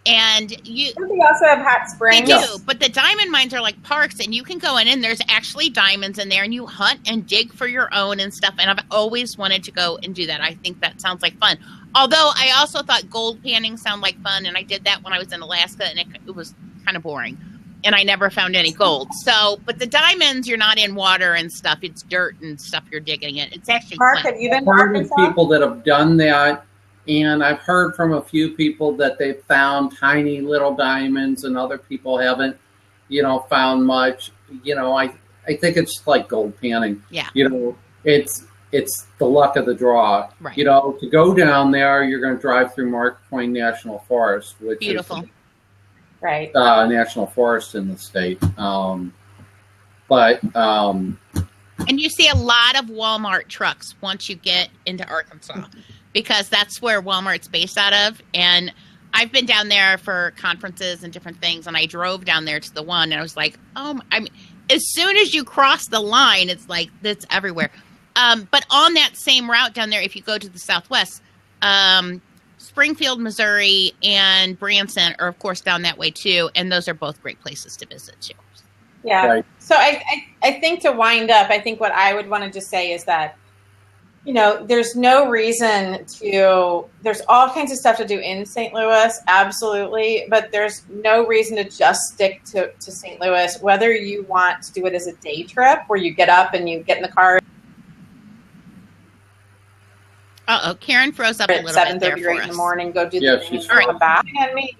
And they also have hot springs. They do, but the diamond mines are like parks, and you can go in, and there's actually diamonds in there, and you hunt and dig for your own and stuff. And I've always wanted to go and do that. I think that sounds like fun. Although I also thought gold panning sounded like fun, and I did that when I was in Alaska, and it was kind of boring, and I never found any gold. So, but the diamonds, you're not in water and stuff; it's dirt and stuff you're digging in. It's actually Mark, fun. have you been to Part of Arkansas? people that have done that And I've heard from a few people that they've found tiny little diamonds, and other people haven't, found much. I think it's like gold panning. Yeah. It's the luck of the draw. Right. To go down there, you're going to drive through Mark Twain National Forest, which Beautiful. is Right. national forest in the state. And you see a lot of Walmart trucks once you get into Arkansas, because that's where Walmart's based out of. And I've been down there for conferences and different things, and I drove down there to the one, and I was like, as soon as you cross the line, it's like, it's everywhere. But on that same route down there, if you go to the southwest, Springfield, Missouri, and Branson are, of course, down that way too, and those are both great places to visit too. Yeah. Right. So I think to wind up, I think what I would want to just say is that, there's no reason there's all kinds of stuff to do in St. Louis, absolutely, but there's no reason to just stick to St. Louis, whether you want to do it as a day trip where you get up and you get in the car. Karen froze up a little bit there for us. in the morning, go do Yeah, the thing, she's and come back. And me.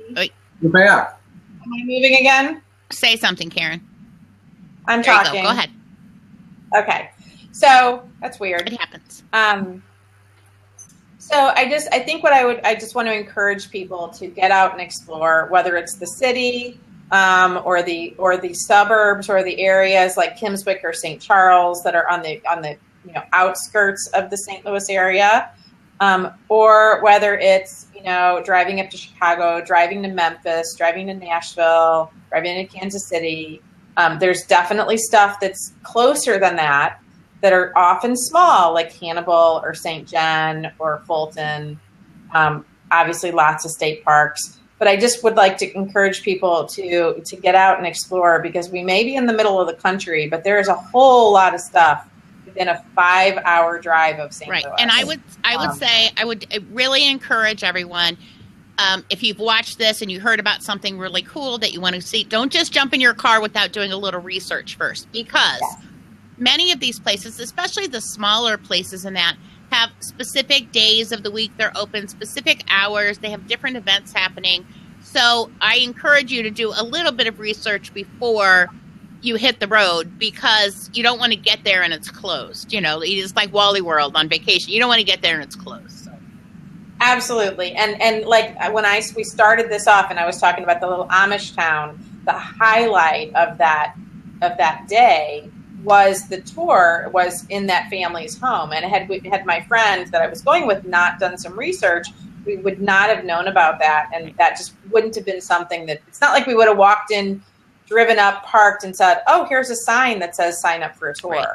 You're back. Am I moving again? Say something, Karen. I'm There you talking. go. Go ahead. Okay. So that's weird. It happens. So I think I just want to encourage people to get out and explore, whether it's the city, or the suburbs, or the areas like Kimmswick or St. Charles that are on the outskirts of the St. Louis area, or whether it's driving up to Chicago, driving to Memphis, driving to Nashville, driving to Kansas City. There's definitely stuff that's closer than that are often small, like Hannibal or St. John or Fulton. Obviously, lots of state parks. But I just would like to encourage people to get out and explore, because we may be in the middle of the country, but there is a whole lot of stuff within a 5-hour drive of St. Right. Louis. And I would really encourage everyone, if you've watched this and you heard about something really cool that you want to see, don't just jump in your car without doing a little research first, because many of these places, especially the smaller places in that, have specific days of the week they're open, specific hours, they have different events happening. So I encourage you to do a little bit of research before you hit the road, because you don't want to get there and it's closed. It's like Wally World on vacation. You don't want to get there and it's closed. So. Absolutely. And like when we started this off and I was talking about the little Amish town, the highlight of that day was the tour was in that family's home. And had my friend that I was going with not done some research, we would not have known about that. And that just wouldn't have been something it's not like we would have walked in, driven up, parked, and said, oh, here's a sign that says sign up for a tour. Right.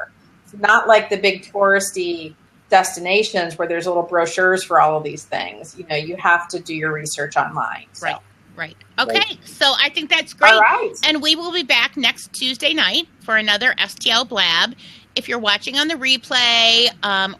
It's not like the big touristy destinations where there's little brochures for all of these things. You have to do your research online. So. Right. Okay. So I think that's great. All right. And we will be back next Tuesday night for another STL Blab. If you're watching on the replay,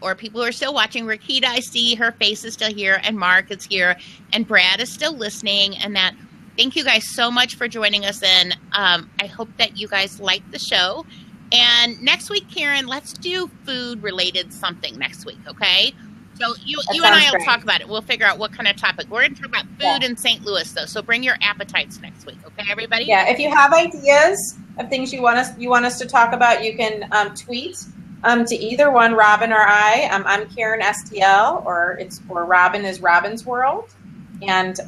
or people who are still watching, Rakita, I see her face is still here, and Mark is here, and Brad is still listening, and that. Thank you guys so much for joining us in. I hope that you guys like the show. And next week, Karen, let's do food-related something next week, okay? So you and I will talk about it. We'll figure out what kind of topic. We're going to talk about food in St. Louis, though. So bring your appetites next week, okay, everybody? Yeah. If you have ideas of things you want us to talk about, you can tweet to either one, Robin or I. I'm Karen STL, or Robin is Robin's World. And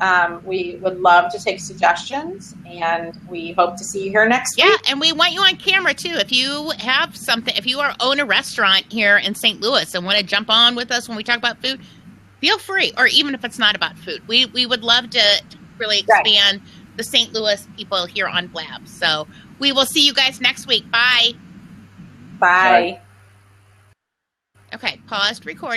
we would love to take suggestions, and we hope to see you here next week. Yeah, and we want you on camera, too. If you have something, if you own a restaurant here in St. Louis and want to jump on with us when we talk about food, feel free. Or even if it's not about food. We would love to really expand the St. Louis people here on Blab. So we will see you guys next week. Bye. Bye. Okay, paused recording.